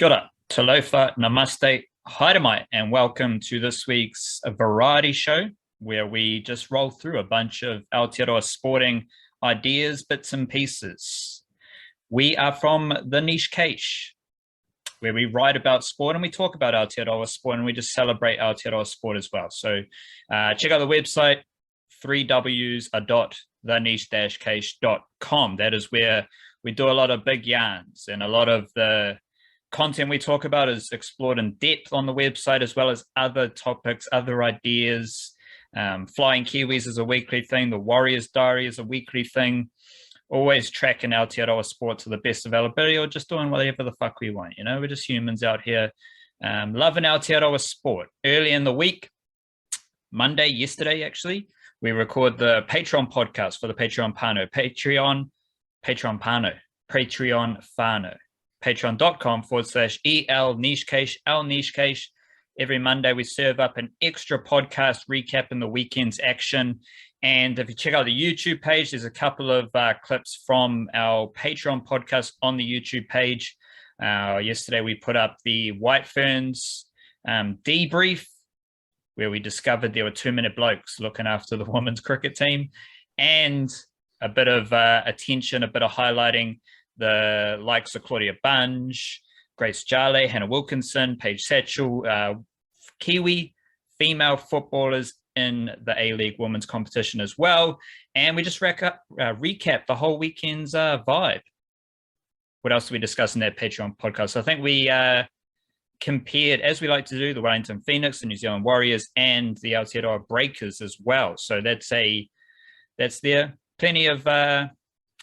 Kia ora, talofa, namaste, haere and welcome to this week's variety show, where we just roll through a bunch of Aotearoa sporting ideas, bits and pieces. We are from the Niche Cache, where we write about sport and we talk about Aotearoa sport, and we just celebrate Aotearoa sport as well. So check out the website, 3ws.theniche-cache.com. That is where we do a lot of big yarns, and a lot of the content we talk about is explored in depth on the website, as well as other topics, other ideas. Flying Kiwis is a weekly thing. The Warriors Diary is a weekly thing. Always tracking Aotearoa sport to the best availability, or just doing whatever the fuck we want. You know, we're just humans out here loving Aotearoa sport. Early in the week, yesterday actually, we record the Patreon podcast for the Patreon Pano. Patreon Whānau. Patreon.com/EL Niche Cache, L Niche Cache. Every Monday, we serve up an extra podcast recapping the weekend's action. And if you check out the YouTube page, there's a couple of clips from our Patreon podcast on the YouTube page. Yesterday, we put up the White Ferns debrief, where we discovered there were 2-minute blokes looking after the women's cricket team, and a bit of attention, a bit of highlighting the likes of Claudia Bunge, Grace Jale, Hannah Wilkinson, Paige Satchel, Kiwi female footballers in the A-League women's competition as well. And we just recap the whole weekend's vibe. What else did we discuss in that Patreon podcast? So I think we compared, as we like to do, the Wellington Phoenix, the New Zealand Warriors, and the Aotearoa Breakers as well. So that's there. Plenty of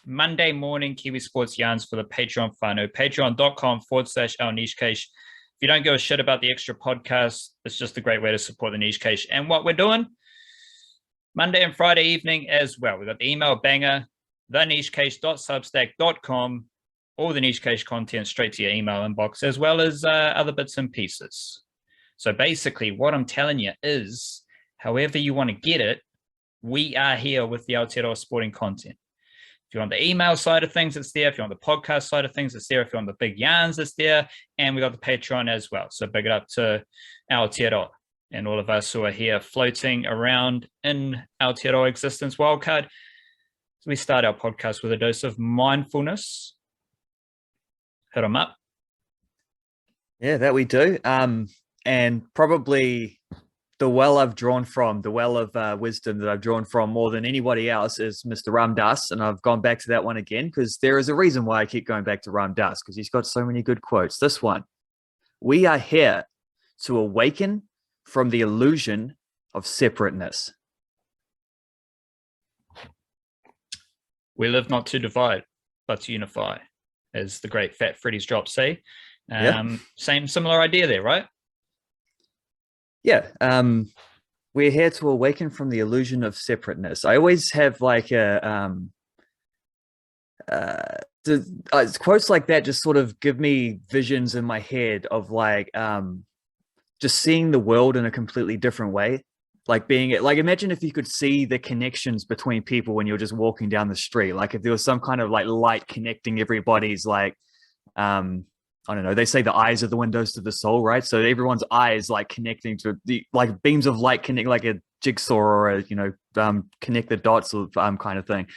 Monday morning Kiwi sports yarns for the Patreon Whānau. Patreon.com/our niche cache. If you don't give a shit about the extra podcast, it's just a great way to support the niche cache and what we're doing Monday and Friday evening as well. We've got the email banger, thenichecache.substack.com, all the niche cache content straight to your email inbox, as well as other bits and pieces. So basically what I'm telling you is, however you want to get it, we are here with the Aotearoa sporting content. If you want the email side of things, it's there. If you want the podcast side of things, it's there. If you want the big yarns, it's there. And we got the Patreon as well. So big it up to Aotearoa and all of us who are here floating around in Aotearoa existence wildcard. So we start our podcast with a dose of mindfulness. Hit them up. Yeah, that we do. And probably the well of wisdom that I've drawn from more than anybody else is Mr. Ram Dass. And I've gone back to that one again because there is a reason why I keep going back to Ram Dass, because he's got so many good quotes. This one: we are here to awaken from the illusion of separateness. We live not to divide, but to unify, as the great Fat Freddy's drops say. Similar idea there, right? Yeah, we're here to awaken from the illusion of separateness. I always have like quotes like that just sort of give me visions in my head of like just seeing the world in a completely different way. Like imagine if you could see the connections between people when you're just walking down the street. Like if there was some kind of like light connecting everybody's like I don't know, they say the eyes are the windows to the soul, right? So everyone's eyes like connecting to the like beams of light connect like a jigsaw or a, connect the dots kind of thing.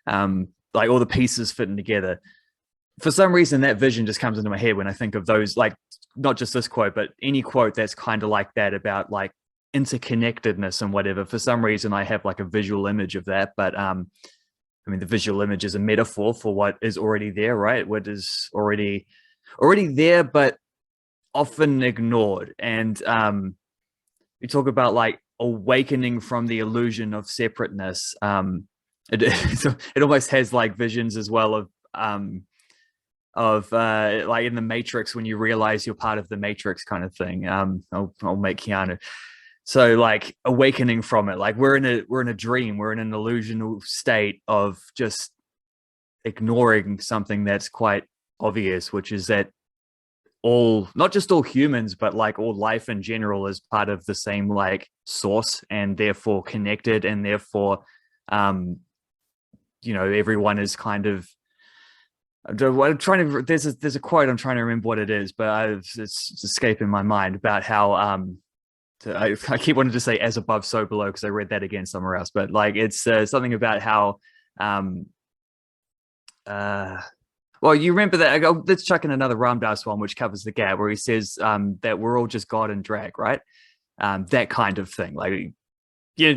Like all the pieces fitting together. For some reason, that vision just comes into my head when I think of those, like not just this quote, but any quote that's kind of like that about like interconnectedness and whatever. For some reason, I have like a visual image of that. But I mean, the visual image is a metaphor for what is already there, right? What is already there, but often ignored. And you talk about like awakening from the illusion of separateness. It almost has like visions as well of like in the Matrix, when you realize you're part of the Matrix kind of thing. I'll make Keanu. So like awakening from it, like we're in a dream, we're in an illusional state of just ignoring something that's quite obvious, which is that not just all humans, but like all life in general is part of the same like source, and therefore connected, and therefore everyone is kind of I'm trying to. There's a quote. I'm trying to remember what it is, but it's escaping my mind about how I keep wanting to say as above, so below because I read that again somewhere else. But like it's something about how um well, you remember that? Let's chuck in another Ram Dass one, which covers the gap, where he says that we're all just God and drag, right? That kind of thing. Like, yeah,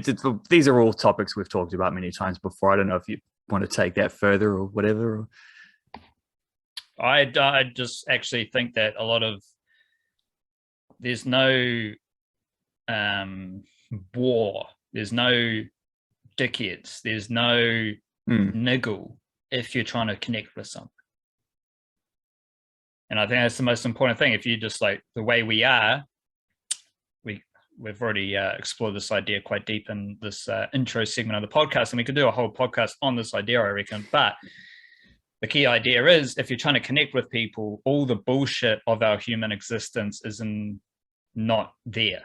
these are all topics we've talked about many times before. I don't know if you want to take that further or whatever. I just actually think that a lot of there's no war, there's no dickheads, there's no niggle if you're trying to connect with someone. And I think that's the most important thing. If you just like the way we are, we've already explored this idea quite deep in this intro segment of the podcast, and we could do a whole podcast on this idea, I reckon. But the key idea is if you're trying to connect with people, all the bullshit of our human existence is not there.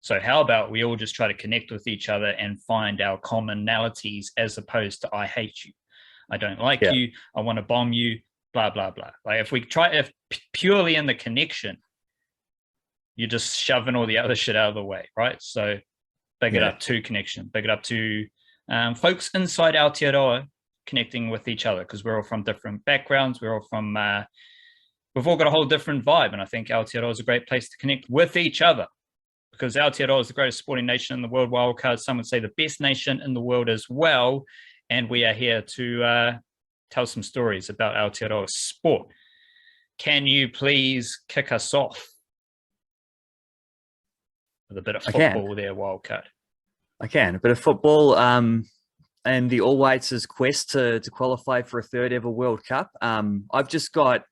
So how about we all just try to connect with each other and find our commonalities as opposed to I hate you, I don't like you, I want to bomb you, blah, blah, blah. Like if purely in the connection, you're just shoving all the other shit out of the way, right? So big it up to connection, big it up to folks inside Aotearoa connecting with each other, because we're all from different backgrounds. We're all from, we've all got a whole different vibe. And I think Aotearoa is a great place to connect with each other, because Aotearoa is the greatest sporting nation in the world. Wildcard, some would say the best nation in the world as well. And we are here to tell some stories about Aotearoa sport. Can you please kick us off with a bit of football there, Wildcard? I can. A bit of football and the All Whites' quest to qualify for a third ever World Cup. I've just got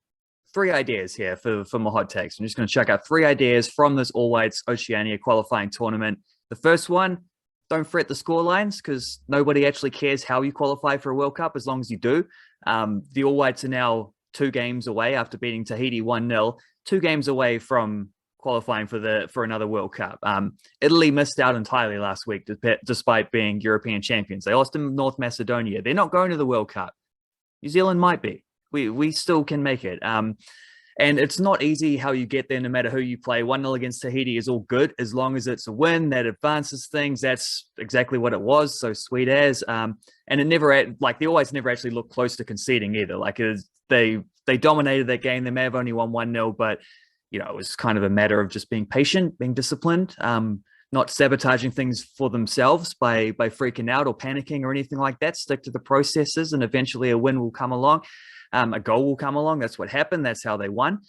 3 ideas here for my hot takes. I'm just going to check out 3 ideas from this All Whites Oceania qualifying tournament. The first one, don't fret the scorelines, because nobody actually cares how you qualify for a World Cup as long as you do. The All Whites are now 2 games away after beating Tahiti 1-0, 2 games away from qualifying for another World Cup. Italy missed out entirely last week, despite being European champions. They lost to North Macedonia. They're not going to the World Cup. New Zealand might be. We still can make it. And it's not easy how you get there, no matter who you play. 1-0 against Tahiti is all good as long as it's a win that advances things. That's exactly what it was. So sweet as. And it never, like, the All Whites never actually looked close to conceding either. Like, they dominated that game. They may have only won 1-0, but you know, it was kind of a matter of just being patient, being disciplined, not sabotaging things for themselves by freaking out or panicking or anything like that. Stick to the processes, and eventually a win will come along. A goal will come along. That's what happened. That's how they won.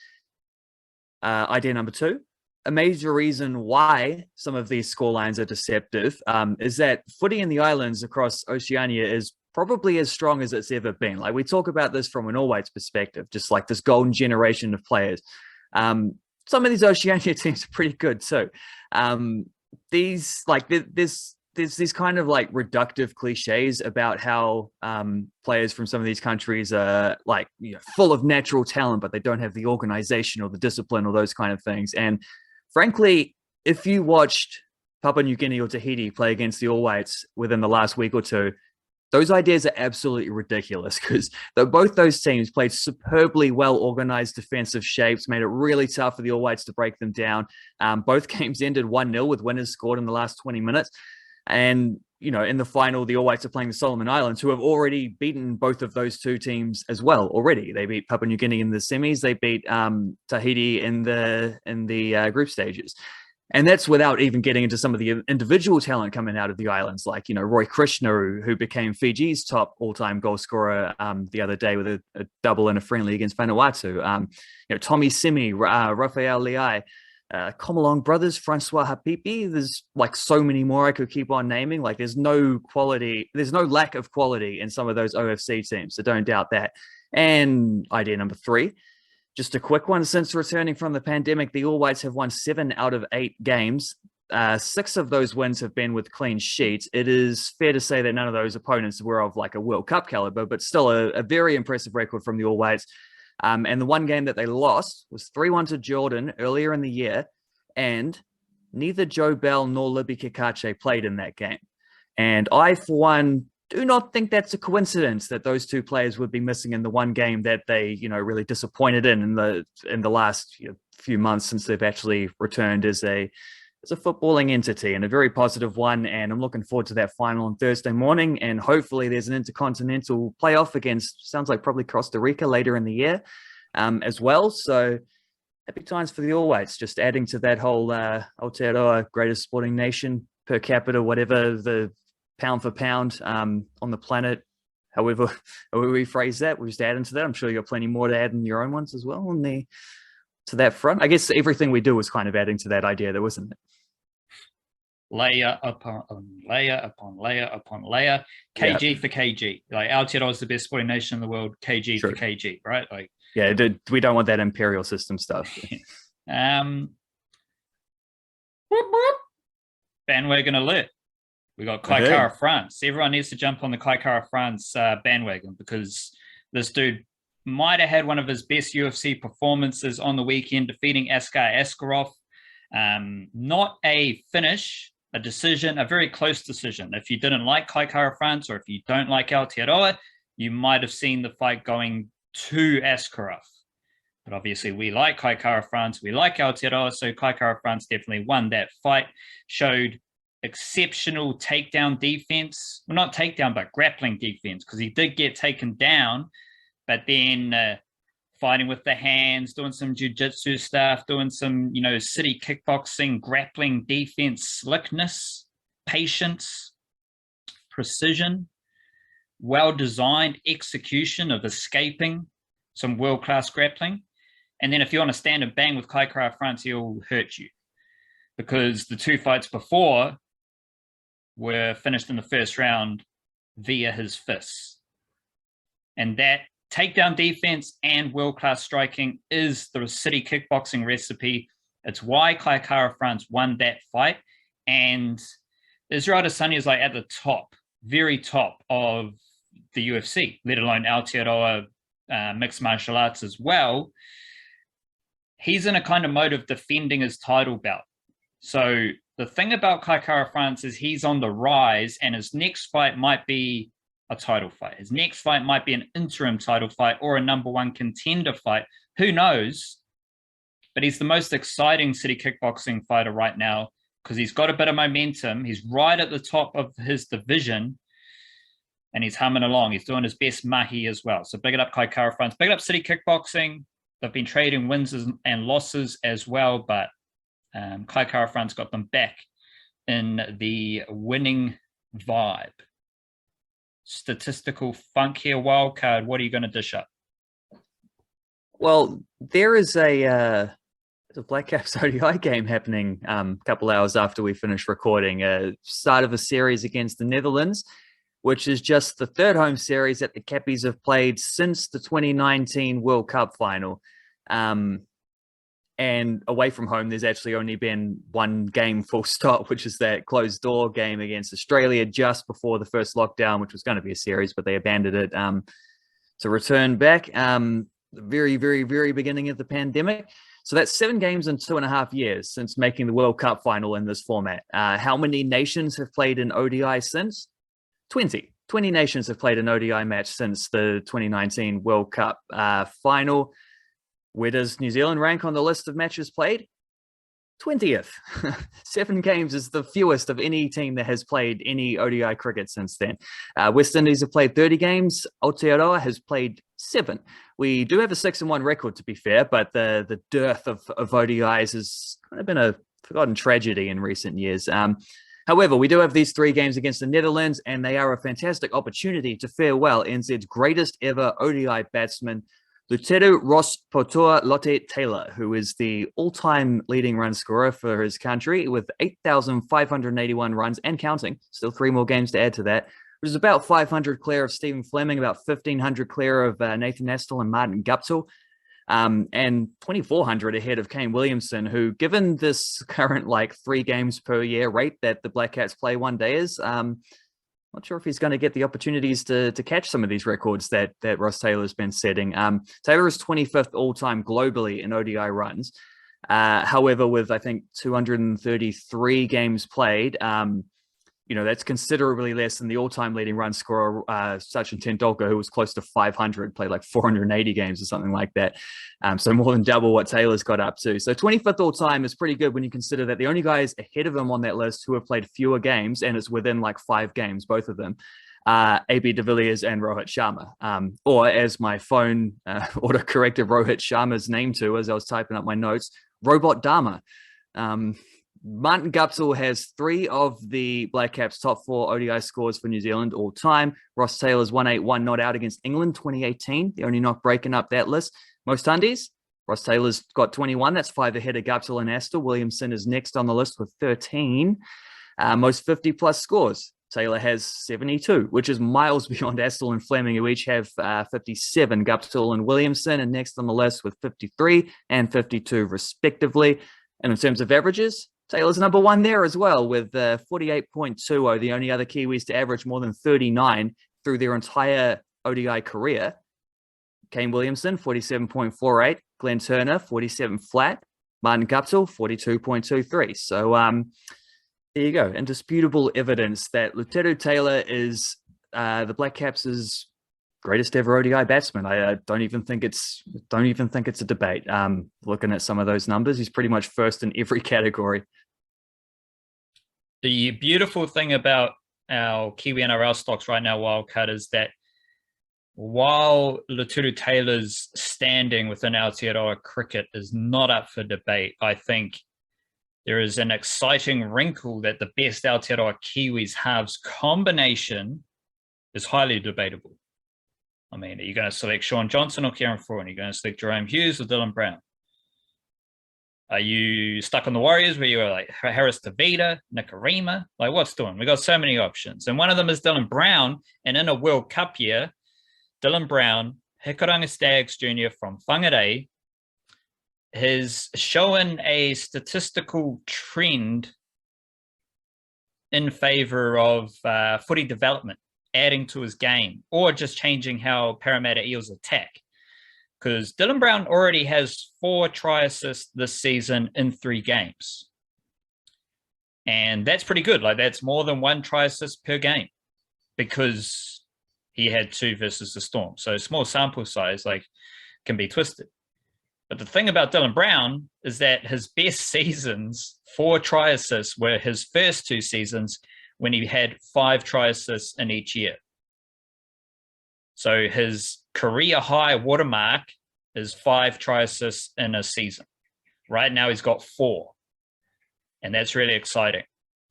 Idea number 2, a major reason why some of these scorelines are deceptive is that footy in the islands across Oceania is probably as strong as it's ever been. Like, we talk about this from an All Whites perspective, just like this golden generation of players. Some of these Oceania teams are pretty good too. There's these kind of like reductive cliches about how players from some of these countries are like, you know, full of natural talent, but they don't have the organization or the discipline or those kind of things. And frankly, if you watched Papua New Guinea or Tahiti play against the All Whites within the last week or two, those ideas are absolutely ridiculous, because both those teams played superbly well-organized defensive shapes, made it really tough for the All Whites to break them down. Both games ended 1-0 with winners scored in the last 20 minutes. And, you know, in the final, the All Whites are playing the Solomon Islands, who have already beaten both of those 2 teams as well already. They beat Papua New Guinea in the semis. They beat Tahiti in the group stages. And that's without even getting into some of the individual talent coming out of the islands, like, you know, Roy Krishna, who became Fiji's top all-time goal scorer the other day with a double in a friendly against Vanuatu. You know, Tommy Simi, Rafael Leai, Comalong brothers, Francois Hapipi. There's like so many more I could keep on naming. Like, there's no lack of quality in some of those OFC teams, so don't doubt that. And idea number 3, just a quick one. Since returning from the pandemic, the All Whites have won 7 out of 8 games. 6 of those wins have been with clean sheets. It is fair to say that none of those opponents were of like a World Cup caliber, but still a very impressive record from the All Whites. And the one game that they lost was 3-1 to Jordan earlier in the year, and neither Joe Bell nor Libby Kikache played in that game. And I, for one, do not think that's a coincidence that those two players would be missing in the one game that they, really disappointed in the last few months since they've actually returned as a footballing entity, and a very positive one. And I'm looking forward to that final on Thursday morning. And hopefully there's an intercontinental playoff against, sounds like probably Costa Rica later in the year as well. So happy times for the All Whites, just adding to that whole Aotearoa greatest sporting nation per capita, whatever the pound for pound on the planet, however we phrase that, we're just adding to that. I'm sure you got plenty more to add in your own ones as well to that front. I guess everything we do was kind of adding to that idea there, wasn't it? Layer upon layer upon layer upon layer. KG for KG. Like Aotearoa is the best sporting nation in the world. KG for KG, right? Like, yeah, we don't want that imperial system stuff. Bandwagon alert. We got Kaikara France. Everyone needs to jump on the Kaikara France bandwagon, because this dude might have had one of his best UFC performances on the weekend, defeating Askar Askarov. Not a finish, a decision, a very close decision. If you didn't like Kaikara France, or if you don't like Aotearoa, you might have seen the fight going to Askarov. But obviously we like Kaikara France, we like Aotearoa, so Kaikara France definitely won that fight, showed exceptional takedown defense. Well, not takedown, but grappling defense, because he did get taken down, but then fighting with the hands, doing some jiu-jitsu stuff, doing some, city kickboxing, grappling defense, slickness, patience, precision, well-designed execution of escaping, some world-class grappling. And then if you want to stand and bang with Kaikara France, he'll hurt you, because the two fights before were finished in the first round via his fists. And that takedown defense and world-class striking is the city kickboxing recipe. It's why Kaikara France won that fight. And Israel Adesanya is like at the top, very top of the UFC, let alone Aotearoa mixed martial arts as well. He's in a kind of mode of defending his title belt. So the thing about Kaikara France is he's on the rise, and his next fight might be a title fight. His next fight might be an interim title fight or a number one contender fight. Who knows? But he's the most exciting city kickboxing fighter right now, because he's got a bit of momentum. He's right at the top of his division, and he's humming along. He's doing his best mahi as well. So big it up, Kaikara France. Big it up, city kickboxing. They've been trading wins and losses as well, but Kaikara France got them back in the winning vibe. Statistical funk here, wildcard. What are you going to dish up? Well, there is a Black Caps ODI game happening a couple hours after we finish recording. Start of a series against the Netherlands, which is just the third home series that the Cappies have played since the 2019 World Cup final. And away from home, there's actually only been one game full stop, which is that closed door game against Australia just before the first lockdown, which was going to be a series, but they abandoned it to return back the very, very, very beginning of the pandemic. So that's 7 games in 2.5 years since making the World Cup final in this format. How many nations have played an ODI since? 20. 20 nations have played an ODI match since the 2019 World Cup final. Where does New Zealand rank on the list of matches played? 20th. 7 games is the fewest of any team that has played any ODI cricket since then. West Indies have played 30 games. Aotearoa has played 7. We do have a 6-1 record, to be fair, but the dearth of ODIs has kind of been a forgotten tragedy in recent years. However, we do have these 3 games against the Netherlands, and they are a fantastic opportunity to farewell NZ's greatest ever ODI batsman, Luteru Taylor Taylor, who is the all-time leading run scorer for his country with 8,581 runs and counting. Still 3 more games to add to that, which is about 500 clear of Stephen Fleming, about 1,500 clear of Nathan Astle and Martin Guptill, and 2,400 ahead of Kane Williamson, who, given this current 3 games per year rate that the Black Caps play one day is, not sure if he's going to get the opportunities to catch some of these records that Ross Taylor's been setting. Taylor is 25th all-time globally in ODI runs. However, with, I think, 233 games played, that's considerably less than the all-time leading run scorer, Sachin Tendulkar, who was close to 500, played like 480 games or something like that. So more than double what Taylor's got up to. So 25th all-time is pretty good when you consider that the only guys ahead of him on that list who have played fewer games, and it's within like 5 games, both of them, AB de Villiers and Rohit Sharma. Or as my phone auto-corrected Rohit Sharma's name to as I was typing up my notes, Robot Dharma. Martin Guptill has 3 of the Black Caps' top 4 ODI scores for New Zealand all time. Ross Taylor's 181 not out against England 2018. The only knock breaking up that list. Most undies, Ross Taylor's got 21. That's 5 ahead of Guptill and Astle. Williamson is next on the list with 13. Most 50-plus scores. Taylor has 72, which is miles beyond Astle and Fleming, who each have 57. Guptill and Williamson are next on the list with 53 and 52, respectively. And in terms of averages, Taylor's number 1 there as well with 48.20, the only other Kiwis to average more than 39 through their entire ODI career. Kane Williamson, 47.48. Glenn Turner, 47 flat. Martin Guptill, 42.23. So there you go. Indisputable evidence that Luteru Taylor is the Black Caps' greatest ever ODI batsman. I don't even think it's a debate. Looking at some of those numbers, he's pretty much first in every category. The beautiful thing about our Kiwi NRL stocks right now, Wildcard, is that while Luteru Taylor's standing within Aotearoa cricket is not up for debate, I think there is an exciting wrinkle that the best Aotearoa Kiwis halves combination is highly debatable. I mean, are you going to select Sean Johnson or Kieran Frewen? Are you going to select Jerome Hughes or Dylan Brown? Are you stuck on the Warriors where you were like Harris Tavita, Nikarima? Like, what's doing? We got so many options. And one of them is Dylan Brown. And in a World Cup year, Dylan Brown, Hikaranga Stags Jr. from Whangarei, has shown a statistical trend in favor of footy development, adding to his game, or just changing how Parramatta Eels attack. Because Dylan Brown already has 4 try assists this season in 3 games. And that's pretty good. Like, that's more than 1 try assist per game because he had 2 versus the Storm. So small sample size, like, can be twisted. But the thing about Dylan Brown is that his best seasons for try assists were his first 2 seasons when he had 5 try assists in each year. So his career high watermark is 5 try assists in a season. Right now he's got 4. And that's really exciting.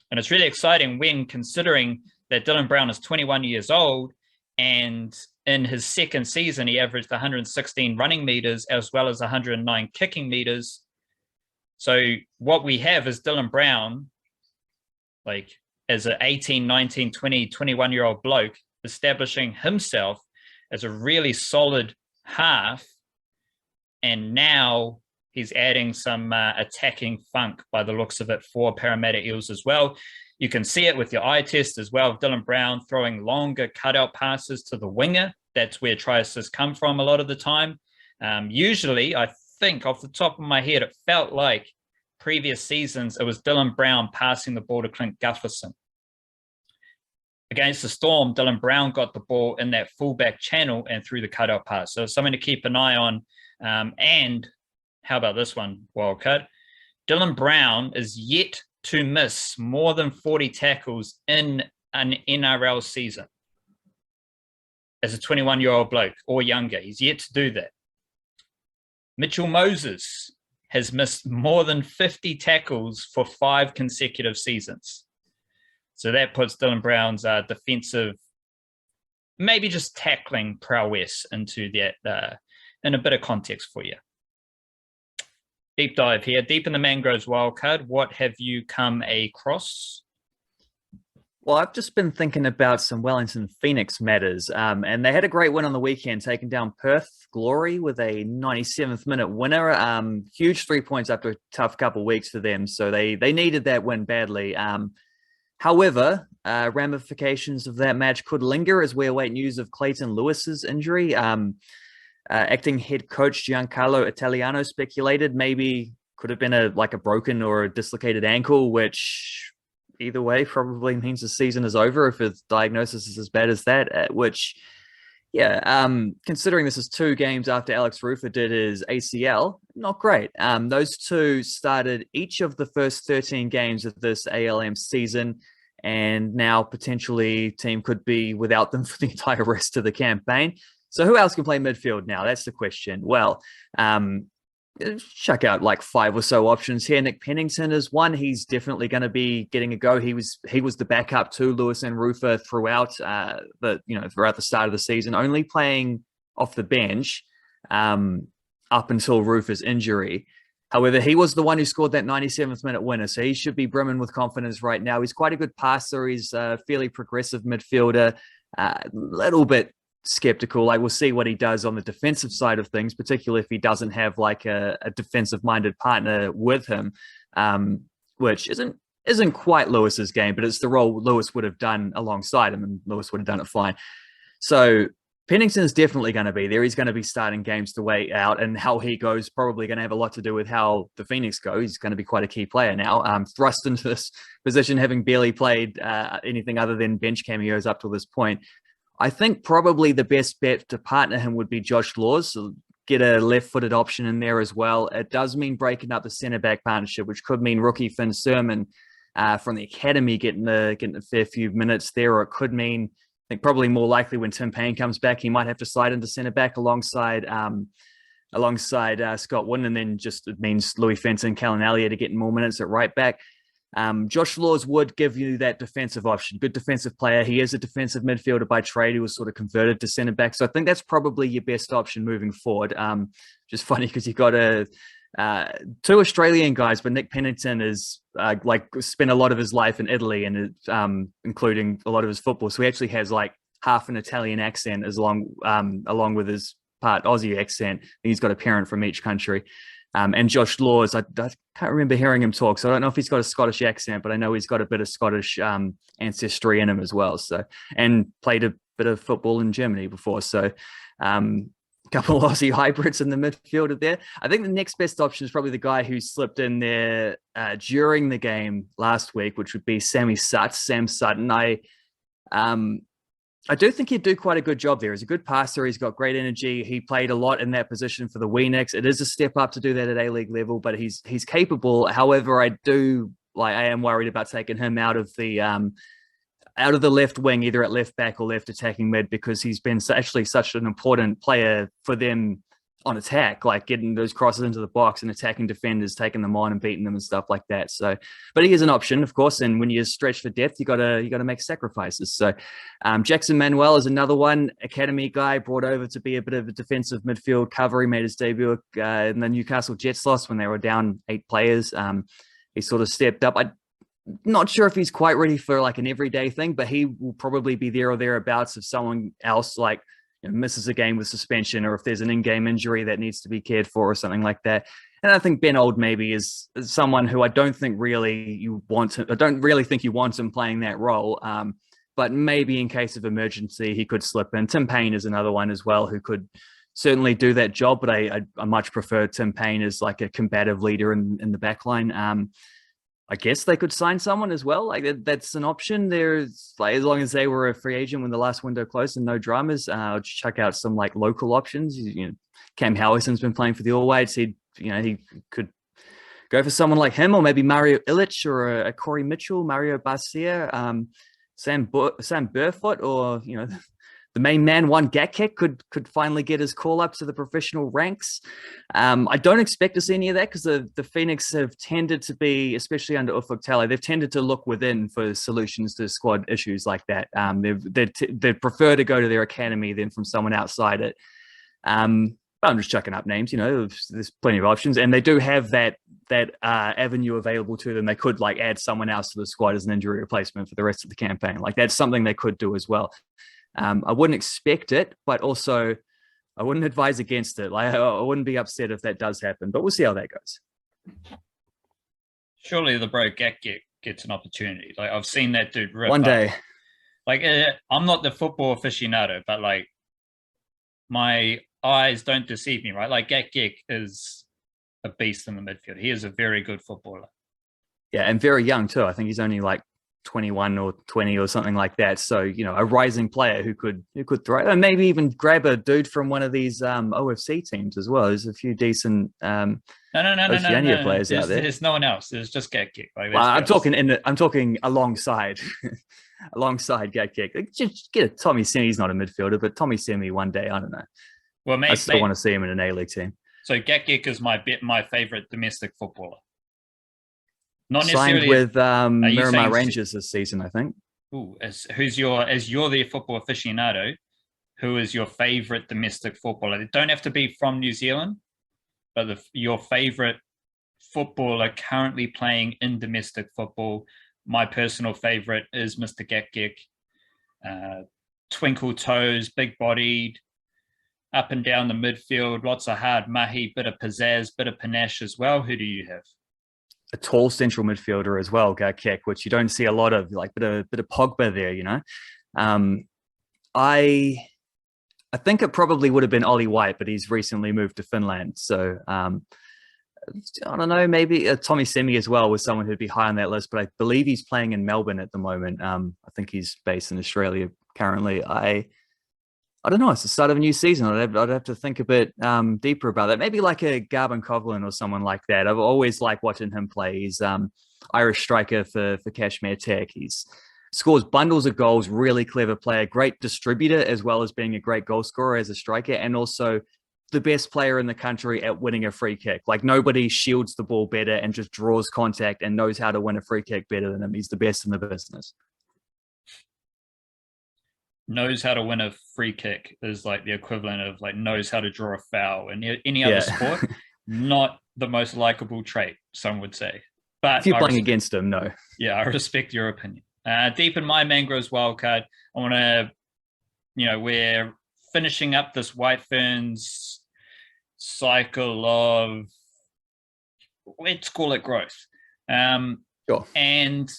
And it's really exciting when considering that Dylan Brown is 21 years old, and in his second season, he averaged 116 running meters as well as 109 kicking meters. So what we have is Dylan Brown, like as an 18, 19, 20, 21-year-old bloke, establishing himself as a really solid half. And now he's adding some attacking funk by the looks of it for Parramatta Eels as well. You can see it with your eye test as well. Dylan Brown throwing longer cutout passes to the winger. That's where try assists come from a lot of the time. Usually, I think off the top of my head, it felt like previous seasons, it was Dylan Brown passing the ball to Clint Gutherson. Against the Storm, Dylan Brown got the ball in that fullback channel and threw the cutout pass. So something to keep an eye on. And how about this one, Wildcard? Dylan Brown is yet to miss more than 40 tackles in an NRL season as a 21-year-old bloke or younger. He's yet to do that. Mitchell Moses has missed more than 50 tackles for 5 consecutive seasons. So that puts Dylan Brown's defensive, maybe just tackling prowess into that in a bit of context for you. Deep dive here, deep in the mangroves, Wildcard. What have you come across? Well, I've just been thinking about some Wellington Phoenix matters, and they had a great win on the weekend, taking down Perth Glory with a 97th minute winner. Huge 3 points after a tough couple of weeks for them, so they needed that win badly. However, ramifications of that match could linger as we await news of Clayton Lewis's injury. Acting head coach Giancarlo Italiano speculated maybe could have been a broken or a dislocated ankle, which either way probably means the season is over if his diagnosis is as bad as that, which, yeah, considering this is 2 games after Alex Rufer did his ACL, not great. Those two started each of the first 13 games of this ALM season, and now potentially team could be without them for the entire rest of the campaign. So who else can play midfield now? That's the question. Well, check out like 5 or so options here. Nick Pennington is one. He's definitely going to be getting a go. He was the backup to Lewis and Rufer throughout throughout the start of the season, only playing off the bench up until Rufer's injury. However, he was the one who scored that 97th minute winner, so he should be brimming with confidence right now. He's quite a good passer. He's a fairly progressive midfielder, a little bit skeptical. Like, we'll see what he does on the defensive side of things, particularly if he doesn't have like a defensive minded partner with him, which isn't quite Lewis's game, but it's the role Lewis would have done alongside him, and Lewis would have done it fine. So Pennington is definitely going to be there. He's going to be starting games the way out, and how he goes probably going to have a lot to do with how the Phoenix go. He's going to be quite a key player now, thrust into this position, having barely played anything other than bench cameos up to this point. I think probably the best bet to partner him would be Josh Laws. So get a left-footed option in there as well. It does mean breaking up the centre-back partnership, which could mean rookie Finn Sermon from the academy getting a fair few minutes there, or it could mean, I think probably more likely when Tim Payne comes back, he might have to slide into centre-back alongside Scott Wooden, and then just it means Louis Fenton, Callan Elliott are getting more minutes at right back. Josh Laws would give you that defensive option. Good defensive player. He is a defensive midfielder by trade. He was sort of converted to centre back. So I think that's probably your best option moving forward. Just funny because you've got 2 Australian guys, but Nick Pennington is spent a lot of his life in Italy, and including a lot of his football. So he actually has like half an Italian accent along with his part Aussie accent. He's got a parent from each country. And Josh Laws, I can't remember hearing him talk, so I don't know if he's got a Scottish accent, but I know he's got a bit of Scottish ancestry in him as well. So, and played a bit of football in Germany before. So, a couple of Aussie hybrids in the midfield there. I think the next best option is probably the guy who slipped in there during the game last week, which would be Sam Sutton. I do think he'd do quite a good job there. He's a good passer. He's got great energy. He played a lot in that position for the Phoenix. It is a step up to do that at A-League level, but he's capable. However, I am worried about taking him out of the left wing, either at left back or left attacking mid, because he's been actually such an important player for them on attack, like getting those crosses into the box and attacking defenders, taking them on and beating them and stuff like that. So, but he is an option, of course. And when you're stretched for depth, you gotta make sacrifices. So, Jackson Manuel is another one, academy guy brought over to be a bit of a defensive midfield cover. He made his debut in the Newcastle Jets loss when they were down 8 players. He sort of stepped up. I'm not sure if he's quite ready for like an everyday thing, but he will probably be there or thereabouts if someone else misses a game with suspension, or if there's an in-game injury that needs to be cared for or something like that. And I think Ben Old maybe is someone who I don't really think you want him playing that role. But maybe in case of emergency, he could slip in. Tim Payne is another one as well who could certainly do that job, but I much prefer Tim Payne as like a combative leader in the back line. I guess they could sign someone as well. Like that's an option. There's like, as long as they were a free agent when the last window closed and no dramas, I'll just check out some like local options. Cam Howison's been playing for the All Whites. He could go for someone like him, or maybe Mario Illich or a Corey Mitchell, Mario Barcia, Sam Burfoot, or the main man, Juan Gatkek, could finally get his call up to the professional ranks. I don't expect to see any of that because the Phoenix have tended to be, especially under Ufuk Talay, they've tended to look within for solutions to squad issues like that. They prefer to go to their academy than from someone outside it. But I'm just chucking up names, there's plenty of options, and they do have that avenue available to them. They could like add someone else to the squad as an injury replacement for the rest of the campaign. Like that's something they could do as well. I wouldn't expect it, but also I wouldn't advise against it. Like I wouldn't be upset if that does happen, but we'll see how that goes. Surely the bro Gatkek gets an opportunity. Like I've seen that dude rip one day. Up. Like I'm not the football aficionado, but like my eyes don't deceive me, right? Like Gatkek is a beast in the midfield. He is a very good footballer. Yeah, and very young too. I think he's only like 21 or 20 or something like that. So, you know, a rising player who could throw, and maybe even grab a dude from one of these OFC teams as well. There's a few decent No. Oceania players out there. There's no one else. There's just Gat Kick. Like, well, I'm talking alongside alongside Gat Kick. Just get a Tommy Semi. He's not a midfielder, but Tommy Semi one day, I don't know. Well, I still want to see him in an A-League team. So Gat Kick is my favorite domestic footballer. Not signed necessarily with Miramar Rangers this season, I think. Ooh, as you're the football aficionado, who is your favorite domestic footballer? They don't have to be from New Zealand, but your favorite footballer currently playing in domestic football. My personal favorite is Mr. Gat Kick. Twinkle toes, big-bodied, up and down the midfield, lots of hard mahi, bit of pizzazz, bit of panache as well. Who do you have? A tall central midfielder as well, Gat Kick, which you don't see a lot of, like bit of Pogba there, you know. I think it probably would have been Ollie White, but he's recently moved to Finland. So I don't know, maybe Tommy Semi as well was someone who'd be high on that list, but I believe he's playing in Melbourne at the moment. I think he's based in Australia currently. I don't know. It's the start of a new season. I'd have to think a bit deeper about that. Maybe like a Garbin Coughlin or someone like that. I've always liked watching him play. He's Irish striker for Kashmir Tech. He's scores bundles of goals, really clever player, great distributor, as well as being a great goal scorer as a striker, and also the best player in the country at winning a free kick. Like, nobody shields the ball better and just draws contact and knows how to win a free kick better than him. He's the best in the business. Knows how to win a free kick is like the equivalent of like knows how to draw a foul in any other sport. Not the most likable trait, some would say. But if you're playing against him, no. Yeah, I respect your opinion. Deep in my Mangroves wildcard, I want to, we're finishing up this White Ferns cycle of, let's call it growth. Sure. And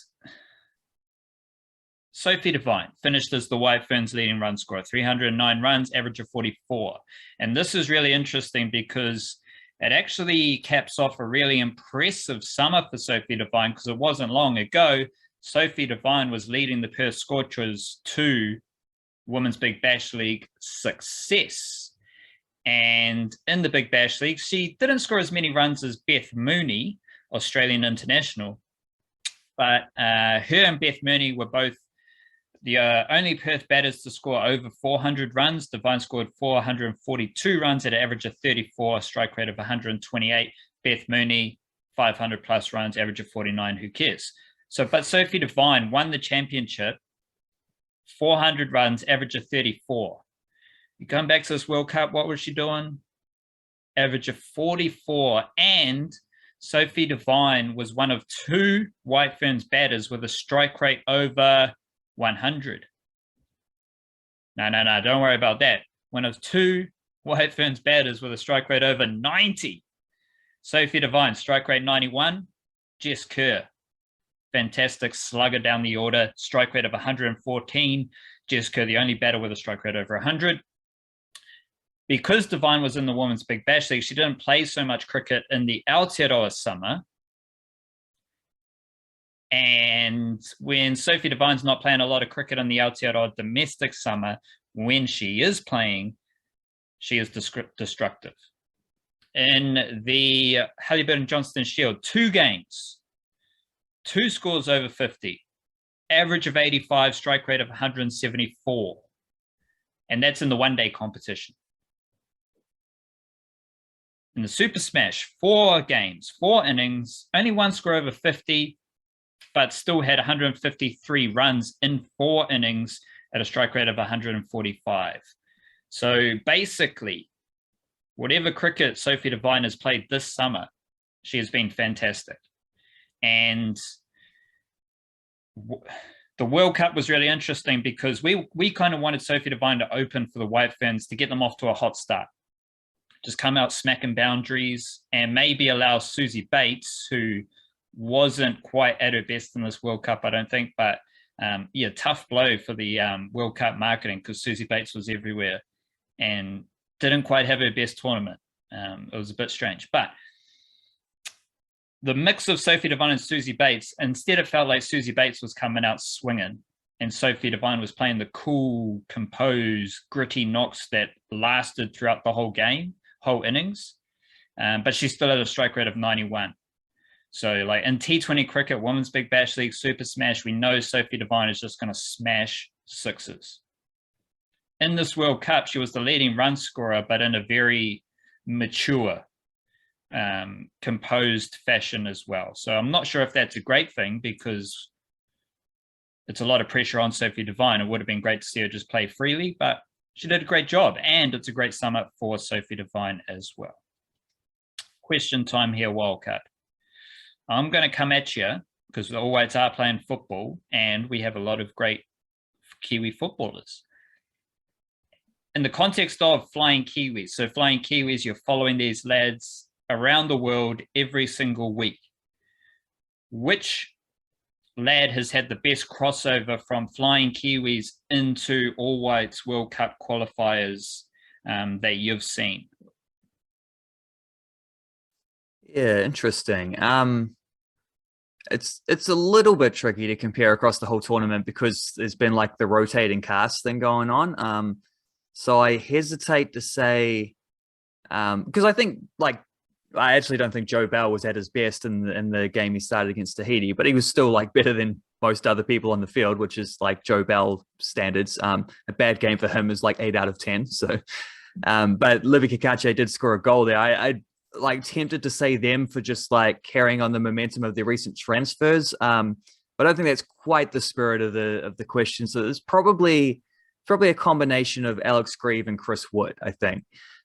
Sophie Devine finished as the White Ferns leading run scorer, 309 runs, average of 44. And this is really interesting because it actually caps off a really impressive summer for Sophie Devine, because it wasn't long ago Sophie Devine was leading the Perth Scorchers to Women's Big Bash League success. And in the Big Bash League, she didn't score as many runs as Beth Mooney, Australian international, but her and Beth Mooney were both the only Perth batters to score over 400 runs. Devine scored 442 runs at an average of 34, strike rate of 128. Beth Mooney, 500 plus runs, average of 49. Who cares? But Sophie Devine won the championship, 400 runs, average of 34. You come back to this World Cup, what was she doing? Average of 44. And Sophie Devine was one of two White Ferns batters with a strike rate over 100. No, don't worry about that. One of two White Ferns batters with a strike rate over 90. Sophie Devine, strike rate 91. Jess Kerr, fantastic slugger down the order, strike rate of 114. Jess Kerr, the only batter with a strike rate over 100. Because Devine was in the Women's Big Bash League, she didn't play so much cricket in the Aotearoa summer. And when Sophie Devine's not playing a lot of cricket in the Aotearoa domestic summer, when she is playing, she is destructive. In the Halliburton-Johnston Shield, 2 games, 2 scores over 50, average of 85, strike rate of 174. And that's in the one-day competition. In the Super Smash, 4 games, 4 innings, only 1 score over 50, but still had 153 runs in 4 innings at a strike rate of 145. So basically, whatever cricket Sophie Devine has played this summer, she has been fantastic. And the World Cup was really interesting because we kind of wanted Sophie Devine to open for the White Ferns to get them off to a hot start. Just come out smacking boundaries and maybe allow Susie Bates, who wasn't quite at her best in this World Cup, I don't think, but tough blow for the World Cup marketing, because Susie Bates was everywhere and didn't quite have her best tournament. It was a bit strange, but the mix of Sophie Devine and Susie Bates, instead it felt like Susie Bates was coming out swinging and Sophie Devine was playing the cool, composed, gritty knocks that lasted throughout the whole game, whole innings. But she still had a strike rate of 91. So like in T20 cricket, Women's Big Bash League, Super Smash, we know Sophie Devine is just going to smash sixes. In this World Cup, she was the leading run scorer, but in a very mature, composed fashion as well. So I'm not sure if that's a great thing because it's a lot of pressure on Sophie Devine. It would have been great to see her just play freely, but she did a great job. And it's a great sum up for Sophie Devine as well. Question time here, Wildcard. I'm going to come at you because the All Whites are playing football and we have a lot of great Kiwi footballers. In the context of Flying Kiwis, so Flying Kiwis, you're following these lads around the world every single week. Which lad has had the best crossover from Flying Kiwis into All Whites World Cup qualifiers that you've seen? Yeah, interesting. It's a little bit tricky to compare across the whole tournament because there's been like the rotating cast thing going on. So I hesitate to say because I think like I actually don't think Joe Bell was at his best in the game he started against Tahiti, but he was still like better than most other people on the field, which is like Joe Bell standards. A bad game for him is like 8 out of 10. So, but Livy Kikache did score a goal there. I like tempted to say them for just like carrying on the momentum of their recent transfers. But I don't think that's quite the spirit of the question. So there's probably a combination of Alex Grieve and Chris Wood, I think.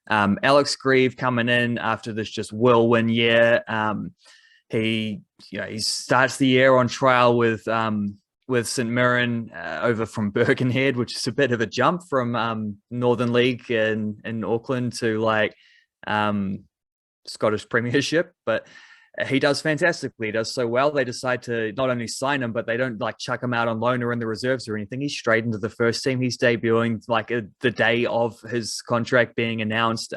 Alex Grieve coming in after this just whirlwind year. He starts the year on trial with St Mirren over from Birkenhead, which is a bit of a jump from Northern League in Auckland to like Scottish Premiership, but he does fantastically. He does so well. They decide to not only sign him, but they don't like chuck him out on loan or in the reserves or anything. He's straight into the first team. He's debuting like the day of his contract being announced.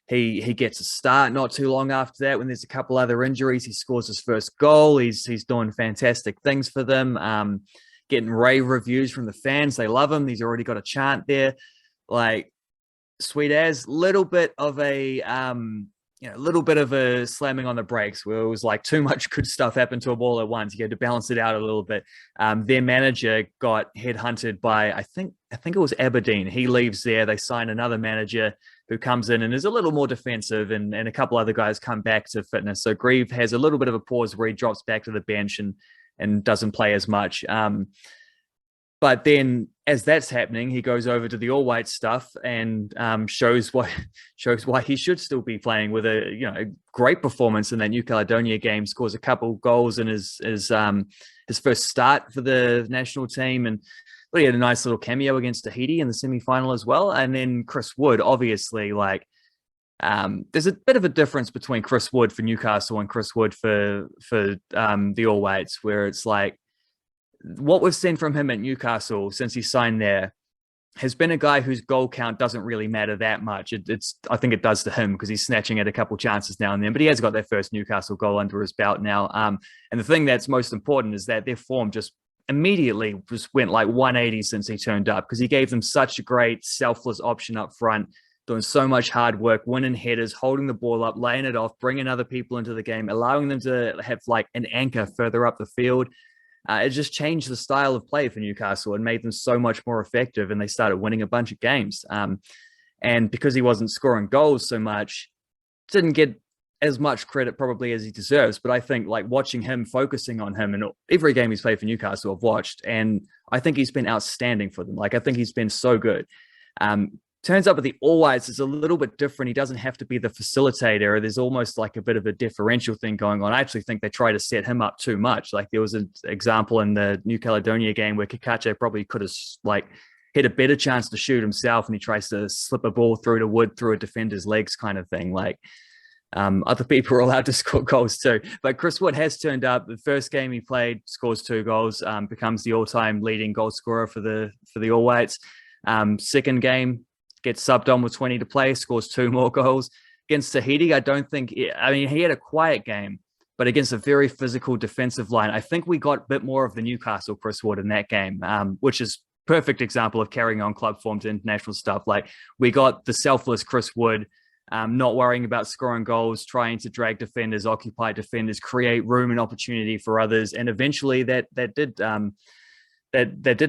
He gets a start not too long after that when there's a couple other injuries. He scores his first goal. He's doing fantastic things for them. Getting rave reviews from the fans. They love him. He's already got a chant there. Like sweet as little bit of a little bit of a slamming on the brakes where it was like too much good stuff happened to a ball at once. You had to balance it out a little bit. Their manager got headhunted by, I think it was Aberdeen. He leaves there. They sign another manager who comes in and is a little more defensive, and a couple other guys come back to fitness. So Grieve has a little bit of a pause where he drops back to the bench and doesn't play as much. But then as that's happening, he goes over to the All White stuff and shows why he should still be playing with a great performance in that New Caledonia game. Scores a couple goals in his first start for the national team, and he had a nice little cameo against Tahiti in the semi-final as well. And then Chris Wood, obviously, like there's a bit of a difference between Chris Wood for Newcastle and Chris Wood for the All Whites, where it's like, what we've seen from him at Newcastle since he signed there has been a guy whose goal count doesn't really matter that much. I think it does to him because he's snatching at a couple chances now and then, but he has got their first Newcastle goal under his belt now. And the thing that's most important is that their form just immediately just went like 180 since he turned up, because he gave them such a great selfless option up front, doing so much hard work, winning headers, holding the ball up, laying it off, bringing other people into the game, allowing them to have like an anchor further up the field. It just changed the style of play for Newcastle and made them so much more effective, and they started winning a bunch of games. And because he wasn't scoring goals so much, didn't get as much credit probably as he deserves. But I think like watching him, focusing on him, and every game he's played for Newcastle I've watched, and I think he's been outstanding for them. Like I think he's been so good. Turns up with the All Whites, it's a little bit different. He doesn't have to be the facilitator. There's almost like a bit of a differential thing going on. I actually think they try to set him up too much. Like there was an example in the New Caledonia game where Kikache probably could have like had a better chance to shoot himself, and he tries to slip a ball through to Wood through a defender's legs kind of thing. Like other people are allowed to score goals too. But Chris Wood has turned up. The first game he played, scores 2 goals, becomes the all-time leading goal scorer for the All Whites. Second game, gets subbed on with 20 to play, scores 2 more goals. Against Tahiti, he had a quiet game, but against a very physical defensive line. I think we got a bit more of the Newcastle Chris Wood in that game, which is perfect example of carrying on club form to international stuff. Like we got the selfless Chris Wood, not worrying about scoring goals, trying to drag defenders, occupy defenders, create room and opportunity for others, and eventually that did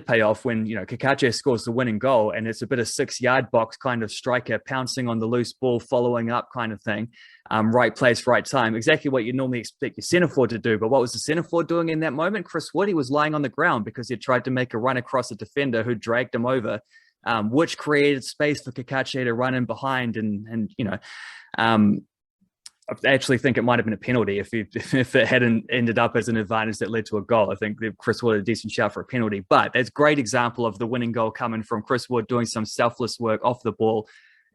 pay off when, you know, Kakache scores the winning goal, and it's a bit of 6-yard box kind of striker pouncing on the loose ball, following up kind of thing. Right place, right time. Exactly what you normally expect your centre forward to do. But what was the centre forward doing in that moment? Chris Wood, he was lying on the ground because he tried to make a run across a defender who dragged him over, which created space for Kakache to run in behind. And you know, I actually think it might have been a penalty if it hadn't ended up as an advantage that led to a goal. I think Chris Wood had a decent shout for a penalty, but that's a great example of the winning goal coming from Chris Wood doing some selfless work off the ball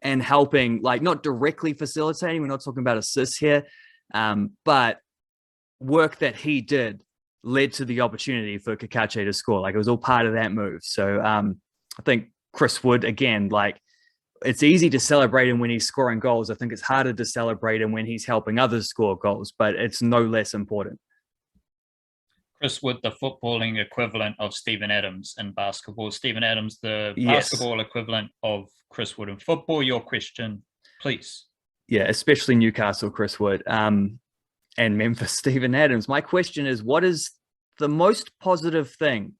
and helping, like not directly facilitating. We're not talking about assists here, but work that he did led to the opportunity for Kakache to score. Like it was all part of that move. So I think Chris Wood, again, like, it's easy to celebrate him when he's scoring goals. I think it's harder to celebrate him when he's helping others score goals, but it's no less important. Chris Wood, the footballing equivalent of Steven Adams in basketball. Steven Adams, the basketball equivalent of Chris Wood in football. Your question, please. Yeah, especially Newcastle Chris Wood and Memphis Steven Adams. My question is, what is the most positive thing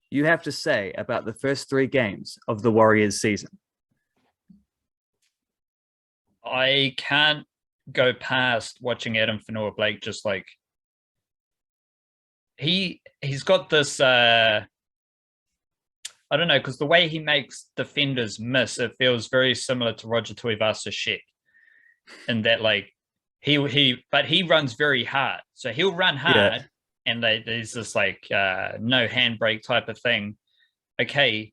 you have to say about the first 3 games of the Warriors season? I can't go past watching Adam Fanua-Blake, just like he's got this I don't know, because the way he makes defenders miss, it feels very similar to Roger Tuivasa-Sheck in that, like but he runs very hard, so he'll run hard and there's this like no handbrake type of thing. Okay,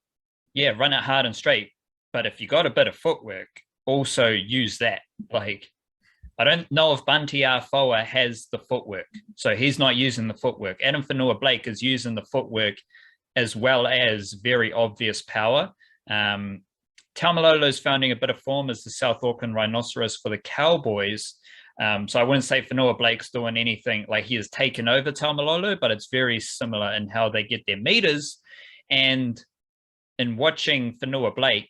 yeah, run it hard and straight, but if you got a bit of footwork, also use that. Like, I don't know if Bunty Afoa has the footwork, so he's not using the footwork. Adam Fanua-Blake is using the footwork as well as very obvious power. Taumalolo is finding a bit of form as the South Auckland Rhinoceros for the Cowboys. So I wouldn't say Fanua-Blake's doing anything like he has taken over Taumalolo, but it's very similar in how they get their meters. And in watching Fanua-Blake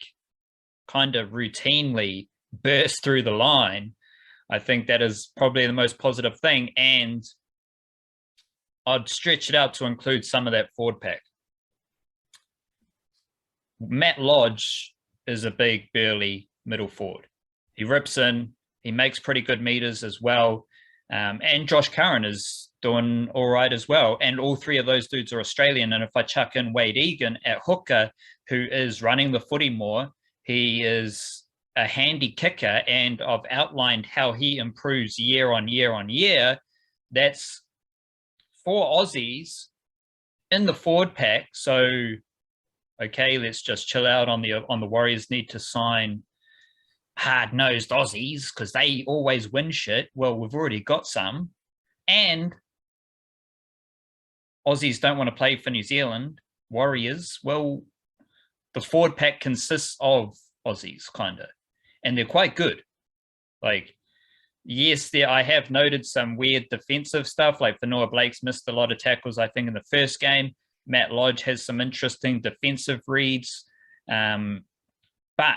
kind of routinely burst through the line, I think that is probably the most positive thing. And I'd stretch it out to include some of that forward pack. Matt Lodge is a big, burly middle forward. He rips in, he makes pretty good meters as well. And Josh Curran is doing all right as well. And all 3 of those dudes are Australian. And if I chuck in Wade Egan at hooker, who is running the footy more, he is a handy kicker, and I've outlined how he improves year on year on year. That's 4 Aussies in the forward pack. So, okay, let's just chill out on the Warriors need to sign hard-nosed Aussies because they always win shit. Well, we've already got some. And Aussies don't want to play for New Zealand. Warriors, well, the forward pack consists of Aussies, kind of, and they're quite good. Like, yes, I have noted some weird defensive stuff, like Fanua-Blake's missed a lot of tackles, I think, in the first game. Matt Lodge has some interesting defensive reads. But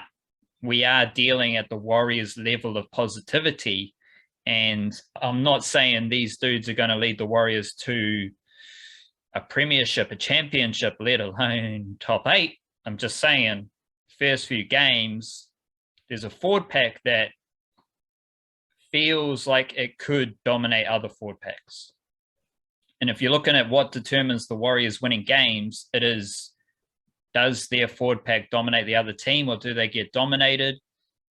we are dealing at the Warriors level of positivity, and I'm not saying these dudes are going to lead the Warriors to a premiership, a championship, let alone top 8. I'm just saying, first few games, there's a forward pack that feels like it could dominate other forward packs. And if you're looking at what determines the Warriors winning games, it is, does their forward pack dominate the other team, or do they get dominated?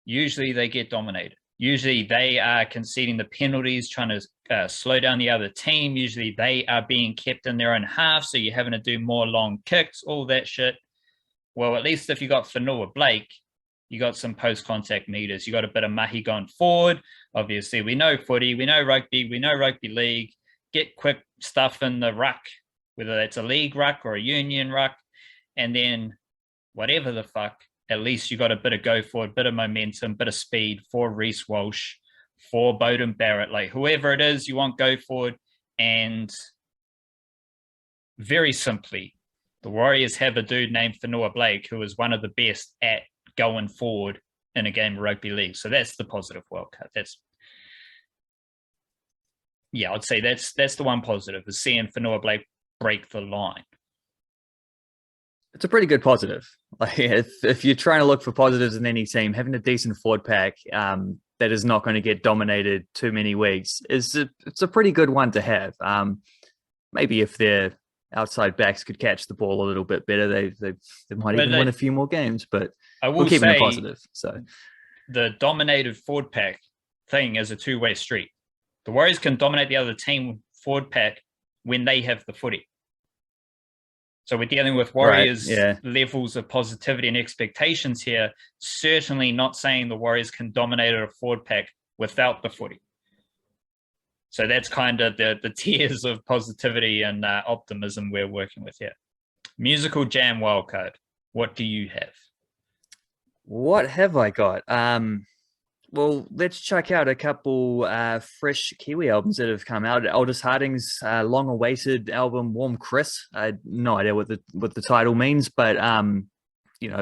Usually they get dominated. Usually they are conceding the penalties, trying to slow down the other team. Usually they are being kept in their own half, so you're having to do more long kicks, all that shit. Well, at least if you got Fanua-Blake, you got some post-contact meters. You got a bit of mahi going forward. Obviously, we know footy, we know rugby, we know rugby league. Get quick stuff in the ruck, whether that's a league ruck or a union ruck. And then whatever the fuck, at least you got a bit of go forward, bit of momentum, bit of speed for Reece Walsh, for Bowden Barrett. Like whoever it is you want, go forward. And very simply, the Warriors have a dude named Fanua Blake who is one of the best at going forward in a game of rugby league. So that's the positive wildcard. I'd say that's the one positive, is seeing Fanua Blake break the line. It's a pretty good positive. Like if you're trying to look for positives in any team, having a decent forward pack that is not going to get dominated too many weeks it's a pretty good one to have. Maybe if their outside backs could catch the ball a little bit better, they might even win a few more games. But we'll keep it positive. So the dominated forward pack thing is a two-way street. The Warriors can dominate the other team forward pack when they have the footy. So we're dealing with Warriors levels of positivity and expectations here. Certainly not saying the Warriors can dominate a forward pack without the footy. So that's kind of the tiers of positivity and optimism we're working with here. Musical Jam wildcard. What do you have? What have I got? Well, let's check out a couple fresh Kiwi albums that have come out. Aldous Harding's long-awaited album, Warm Chris. I had no idea what the title means, but a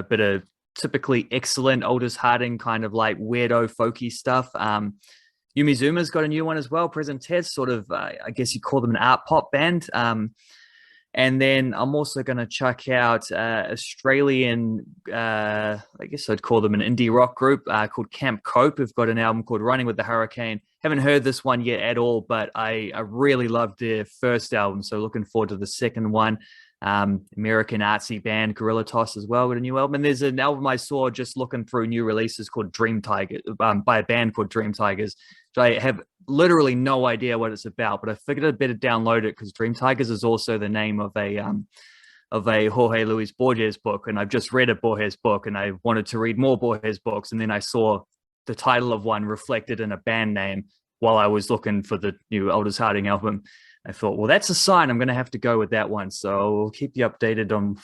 bit of typically excellent Aldous Harding kind of like weirdo folky stuff. Yumi Zuma's got a new one as well, Present Test, sort of, I guess you call them an art pop band. And then I'm also going to check out Australian, I guess I'd call them an indie rock group called Camp Cope. We've got an album called Running with the Hurricane. Haven't heard this one yet at all, but I really loved their first album. So looking forward to the second one. American artsy band Gorilla Toss as well with a new album. And there's an album I saw just looking through new releases called Dream Tiger, by a band called Dream Tigers. So I have literally no idea what it's about, but I figured I'd better download it because Dream Tigers is also the name of a Jorge Luis Borges book. And I've just read a Borges book and I wanted to read more Borges books. And then I saw the title of one reflected in a band name while I was looking for the new Aldous Harding album. I thought, well, that's a sign. I'm going to have to go with that one. So I'll keep you updated on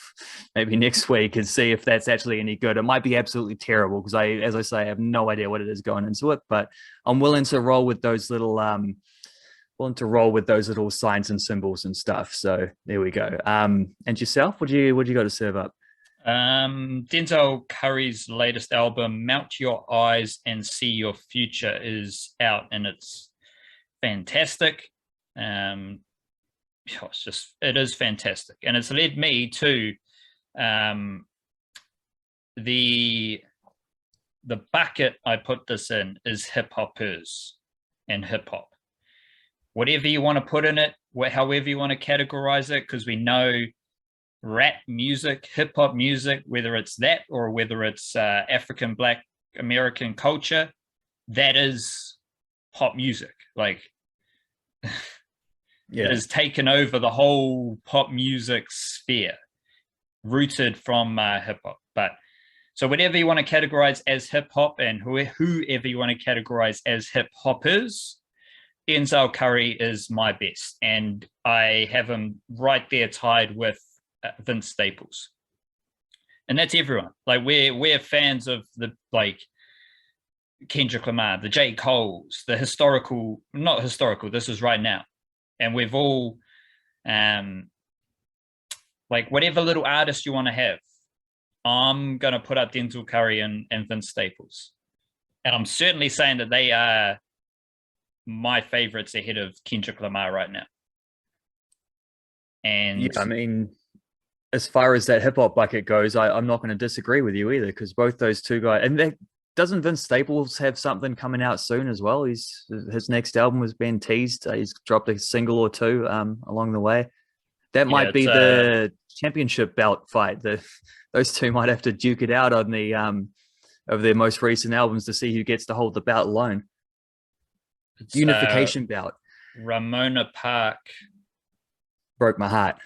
maybe next week and see if that's actually any good. It might be absolutely terrible because as I say, I have no idea what it is going into it, but I'm willing to roll with those little, signs and symbols and stuff. So there we go. And yourself, what do you got to serve up? Denzel Curry's latest album, Mount Your Eyes and See Your Future, is out and it's fantastic. It is fantastic, and it's led me to the bucket I put this in is hip hoppers and hip hop. Whatever you want to put in it, however you want to categorize it, because we know rap music, hip hop music, whether it's that or whether it's African Black American culture, that is pop music. Like. It has taken over the whole pop music sphere, rooted from hip hop. But so whatever you want to categorize as hip hop and whoever you want to categorize as hip hoppers, Denzel Curry is my best, and I have him right there tied with Vince Staples, and that's everyone. Like we're fans of the Kendrick Lamar, the J. Cole's, the not historical. This is right now. And we've all, whatever little artist you want to have, I'm going to put up Denzel Curry and Vince Staples. And I'm certainly saying that they are my favorites ahead of Kendrick Lamar right now. And yeah, I mean, as far as that hip hop bucket goes, I'm not going to disagree with you either, because both those two guys, and doesn't Vince Staples have something coming out soon as well? His next album has been teased. He's dropped a single or two along the way. That might be the championship belt fight. Those two might have to duke it out on the of their most recent albums to see who gets to hold the belt alone. Unification bout. Ramona Park. Broke My Heart.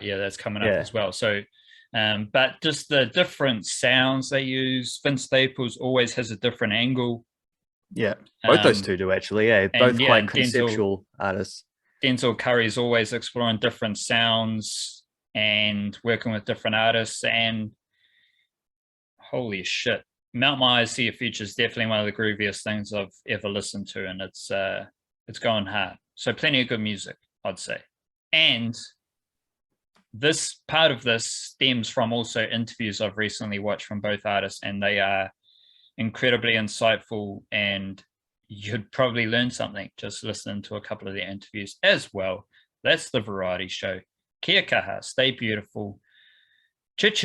Yeah, that's coming up as well. So but just the different sounds they use. Vince Staples always has a different angle. Yeah, both those two do actually. Yeah, both quite conceptual artists. Denzel Curry's always exploring different sounds and working with different artists. And holy shit, Mount My Eyes See Your Future is definitely one of the grooviest things I've ever listened to, and it's going hard. So plenty of good music, I'd say. And this part of this stems from also interviews I've recently watched from both artists, and they are incredibly insightful, and you'd probably learn something just listening to a couple of their interviews as well. That's the Variety Show. Kia kaha, stay beautiful. Chit